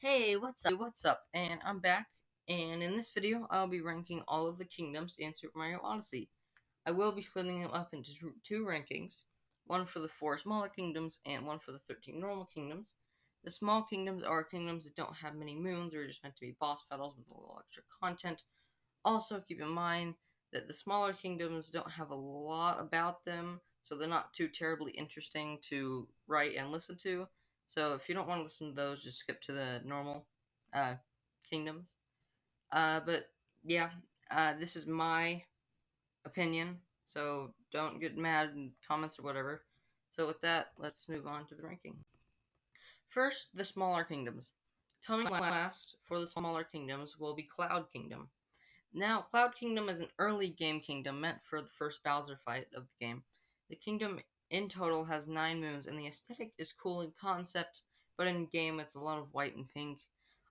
Hey, what's up? And I'm back, and in this video, I'll be ranking all of the kingdoms in Super Mario Odyssey. I will be splitting them up into two rankings, one for the 4 smaller kingdoms and one for the 13 normal kingdoms. The small kingdoms are kingdoms that don't have many moons or are just meant to be boss battles with a little extra content. Also, keep in mind that the smaller kingdoms don't have a lot about them, so they're not too terribly interesting to write and listen to. So if you don't want to listen to those, just skip to the normal uh, kingdoms. But yeah, this is my opinion, so don't get mad in comments or whatever. So with that, let's move on to the ranking. First, the smaller kingdoms. Coming last for the smaller kingdoms will be Cloud Kingdom. Now, Cloud Kingdom is an early game kingdom meant for the first Bowser fight of the game. The kingdom in total has 9 moons, and the aesthetic is cool in concept, but in game it's a lot of white and pink.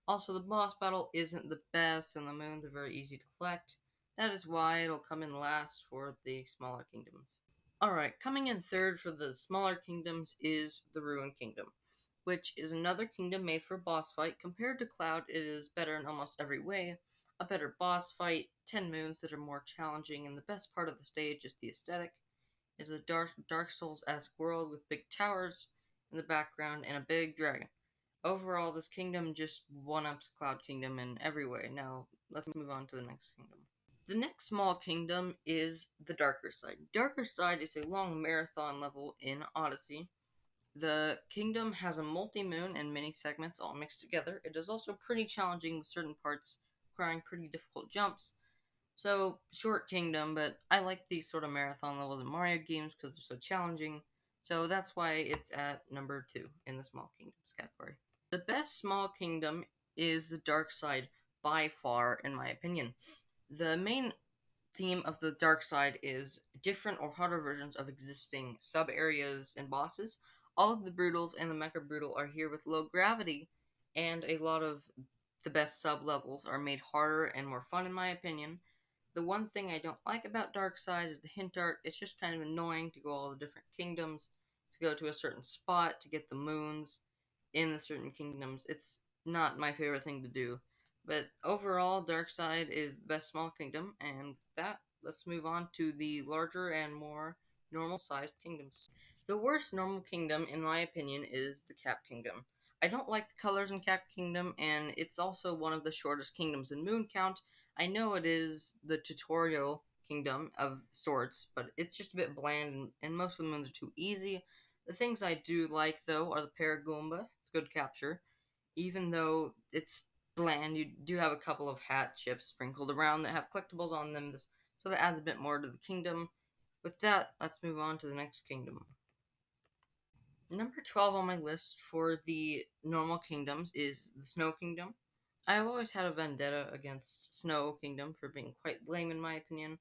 Also, the boss battle isn't the best, and the moons are very easy to collect. That is why it'll come in last for the smaller kingdoms. Alright, coming in third for the smaller kingdoms is the Ruin Kingdom, which is another kingdom made for a boss fight. Compared to Cloud, it is better in almost every way. A better boss fight, 10 moons that are more challenging, and the best part of the stage is the aesthetic. It's a Dark Souls-esque world with big towers in the background and a big dragon. Overall, this kingdom just one-ups Cloud Kingdom in every way. Now, let's move on to the next kingdom. The next small kingdom is the Darker Side. Darker Side is a long marathon level in Odyssey. The kingdom has a multi-moon and many segments all mixed together. It is also pretty challenging with certain parts requiring pretty difficult jumps. So, short kingdom, but I like these sort of marathon levels in Mario games because they're so challenging. So that's why it's at number 2 in the small kingdoms category. The best small kingdom is the Dark Side by far, in my opinion. The main theme of the Dark Side is different or harder versions of existing sub areas and bosses. All of the Brutals and the Mecha Brutal are here with low gravity, and a lot of the best sub levels are made harder and more fun, in my opinion. The one thing I don't like about Darkside is the hint art. It's just kind of annoying to go all the different kingdoms, to go to a certain spot to get the moons in the certain kingdoms. It's not my favorite thing to do. But overall, Darkside is the best small kingdom, and with that, let's move on to the larger and more normal-sized kingdoms. The worst normal kingdom, in my opinion, is the Cap Kingdom. I don't like the colors in Cap Kingdom, and it's also one of the shortest kingdoms in Moon Count. I know it is the tutorial kingdom of sorts, but it's just a bit bland, and most of the moons are too easy. The things I do like, though, are the Paragoomba. It's good capture. Even though it's bland, you do have a couple of hat chips sprinkled around that have collectibles on them, so that adds a bit more to the kingdom. With that, let's move on to the next kingdom. Number 12 on my list for the normal kingdoms is the Snow Kingdom. I have always had a vendetta against Snow Kingdom for being quite lame in my opinion.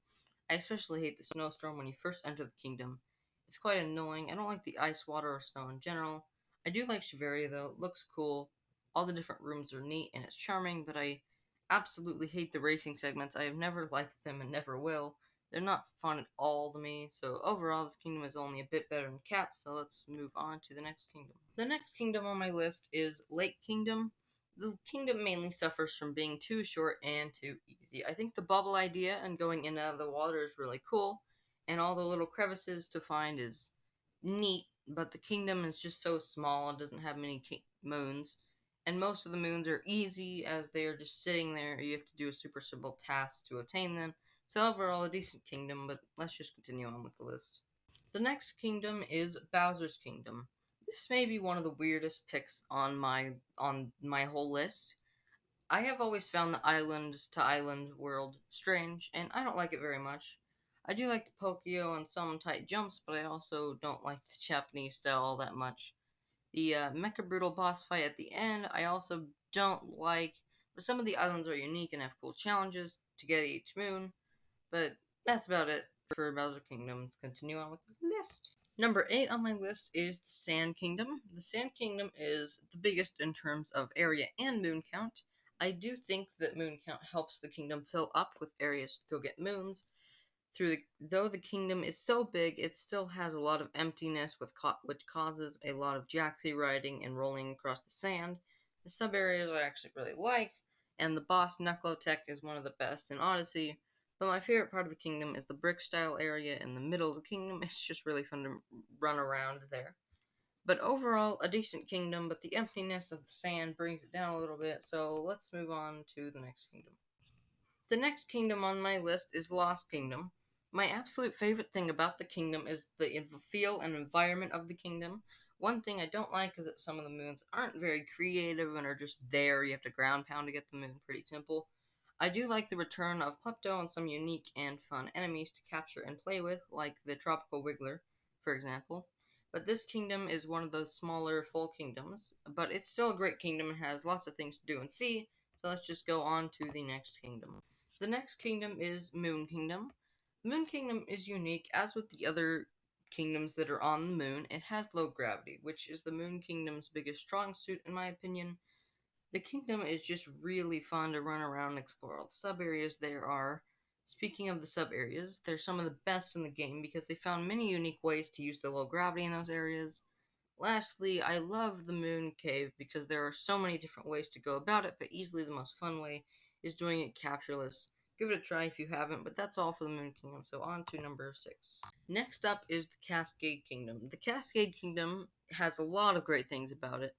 I especially hate the snowstorm when you first enter the kingdom. It's quite annoying. I don't like the ice, water, or snow in general. I do like Shiveria though. It looks cool. All the different rooms are neat and it's charming, but I absolutely hate the racing segments. I have never liked them and never will. They're not fun at all to me, so overall this kingdom is only a bit better than Cap, so let's move on to the next kingdom. The next kingdom on my list is Lake Kingdom. The kingdom mainly suffers from being too short and too easy. I think the bubble idea and going in and out of the water is really cool, and all the little crevices to find is neat, but the kingdom is just so small and doesn't have many moons. And most of the moons are easy as they are just sitting there. You have to do a super simple task to obtain them. So overall, a decent kingdom, but let's just continue on with the list. The next kingdom is Bowser's Kingdom. This may be one of the weirdest picks on my whole list. I have always found the island to island world strange, and I don't like it very much. I do like the Pokio and some tight jumps, but I also don't like the Japanese style all that much. The Mecha Brutal boss fight at the end, I also don't like, but some of the islands are unique and have cool challenges to get each moon. But that's about it for Bowser Kingdom. Let's continue on with the list. Number 8 on my list is the Sand Kingdom. The Sand Kingdom is the biggest in terms of area and moon count. I do think that moon count helps the kingdom fill up with areas to go get moons. Though the kingdom is so big, it still has a lot of emptiness, which causes a lot of jacksie riding and rolling across the sand. The sub areas I actually really like, and the boss Nucleotech is one of the best in Odyssey. But my favorite part of the kingdom is the brick style area in the middle of the kingdom. It's just really fun to run around there. But overall, a decent kingdom, but the emptiness of the sand brings it down a little bit, so let's move on to the next kingdom. The next kingdom on my list is Lost Kingdom. My absolute favorite thing about the kingdom is the feel and environment of the kingdom. One thing I don't like is that some of the moons aren't very creative and are just there. You have to ground pound to get the moon. Pretty simple. I do like the return of Klepto and some unique and fun enemies to capture and play with, like the Tropical Wiggler, for example. But this kingdom is one of the smaller full kingdoms, but it's still a great kingdom and has lots of things to do and see, so let's just go on to the next kingdom. The next kingdom is Moon Kingdom. Moon Kingdom is unique, as with the other kingdoms that are on the moon. It has low gravity, which is the Moon Kingdom's biggest strong suit, in my opinion. The kingdom is just really fun to run around and explore all the sub areas there are. Speaking of the sub areas, they're some of the best in the game because they found many unique ways to use the low gravity in those areas. Lastly, I love the Moon Cave because there are so many different ways to go about it, but easily the most fun way is doing it captureless. Give it a try if you haven't, but that's all for the Moon Kingdom, so on to number 6. Next up is the Cascade Kingdom. The Cascade Kingdom has a lot of great things about it.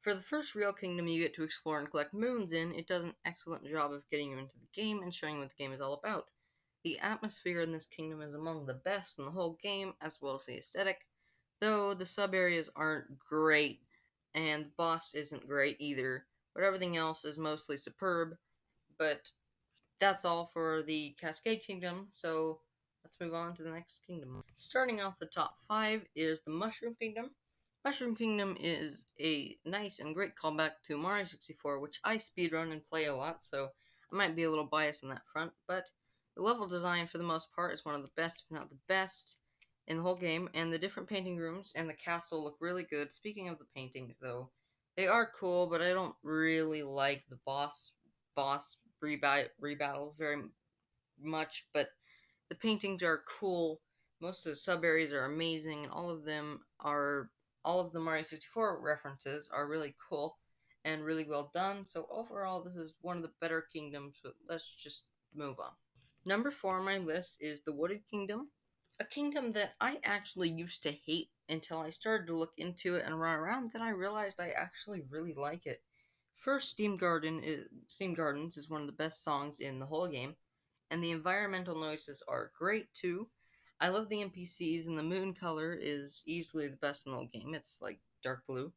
For the first real kingdom you get to explore and collect moons in, it does an excellent job of getting you into the game and showing what the game is all about. The atmosphere in this kingdom is among the best in the whole game, as well as the aesthetic, though the sub areas aren't great, and the boss isn't great either, but everything else is mostly superb. But that's all for the Cascade Kingdom, so let's move on to the next kingdom. Starting off the top 5 is the Mushroom Kingdom. Mushroom Kingdom is a nice and great callback to Mario 64, which I speedrun and play a lot, so I might be a little biased on that front, but the level design for the most part is one of the best, if not the best, in the whole game, and the different painting rooms and the castle look really good. Speaking of the paintings, though, they are cool, but I don't really like the boss rebattles very much, but the paintings are cool. Most of the sub areas are amazing, and all of the Mario 64 references are really cool and really well done. So overall, this is one of the better kingdoms. But let's just move on. Number 4 on my list is the Wooded Kingdom, a kingdom that I actually used to hate until I started to look into it and run around. Then I realized I actually really like it. First, Steam Gardens is one of the best songs in the whole game, and the environmental noises are great too. I love the NPCs, and the moon color is easily the best in the whole game. It's like dark blue.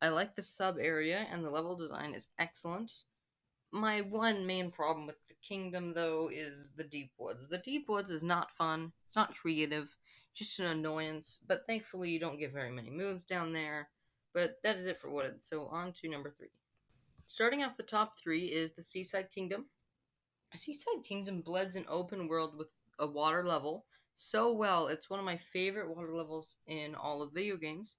I like the sub area, and the level design is excellent. My one main problem with the kingdom, though, is the Deep Woods. The Deep Woods is not fun, it's not creative, just an annoyance, but thankfully you don't get very many moons down there. But that is it for Wooded, so on to number 3. Starting off the top 3 is the Seaside Kingdom. Seaside Kingdom blends an open world with a water level so well. It's one of my favorite water levels in all of video games.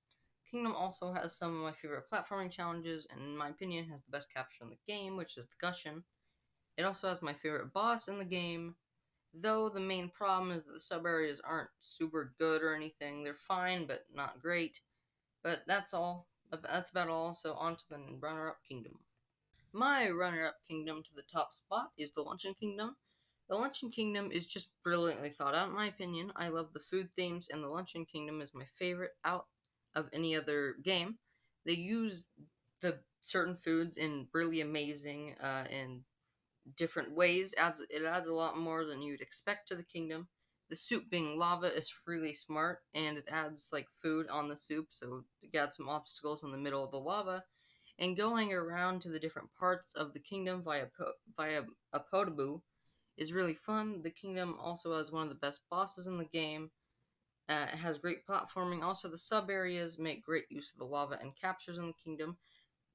Kingdom also has some of my favorite platforming challenges, and in my opinion has the best capture in the game, which is the Gushin. It also has my favorite boss in the game, though the main problem is that the sub areas aren't super good or anything. They're fine, but not great. But that's all. That's about all. So on to the runner-up kingdom. My runner-up kingdom to the top spot is the Luncheon Kingdom. The Luncheon Kingdom is just brilliantly thought out, in my opinion. I love the food themes, and the Luncheon Kingdom is my favorite out of any other game. They use the certain foods in really amazing and different ways. It adds a lot more than you'd expect to the kingdom. The soup being lava is really smart, and it adds like food on the soup, so it got some obstacles in the middle of the lava. And going around to the different parts of the kingdom via a Podoboo is really fun. The kingdom also has one of the best bosses in the game. It has great platforming. Also, the sub areas make great use of the lava and captures in the kingdom.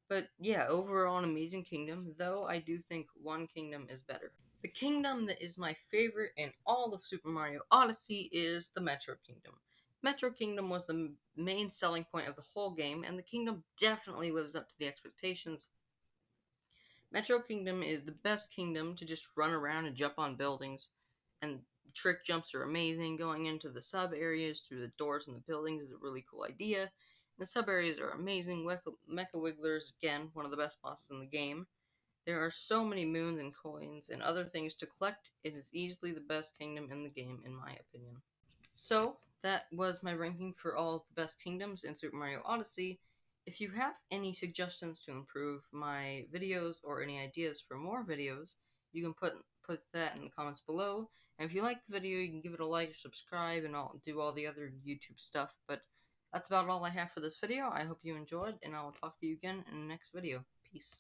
But yeah, overall an amazing kingdom, though I do think one kingdom is better. The kingdom that is my favorite in all of Super Mario Odyssey is the Metro Kingdom. Metro Kingdom was the main selling point of the whole game, and the kingdom definitely lives up to the expectations. Metro Kingdom is the best kingdom to just run around and jump on buildings, and trick jumps are amazing. Going into the sub areas through the doors in the buildings is a really cool idea. The sub-areas are amazing. Mecha Wigglers, again, one of the best bosses in the game. There are so many moons and coins and other things to collect. It is easily the best kingdom in the game, in my opinion. So, that was my ranking for all of the best kingdoms in Super Mario Odyssey. If you have any suggestions to improve my videos or any ideas for more videos, you can put that in the comments below. And if you like the video, you can give it a like or subscribe, and I'll do all the other YouTube stuff. But that's about all I have for this video. I hope you enjoyed, and I will talk to you again in the next video. Peace.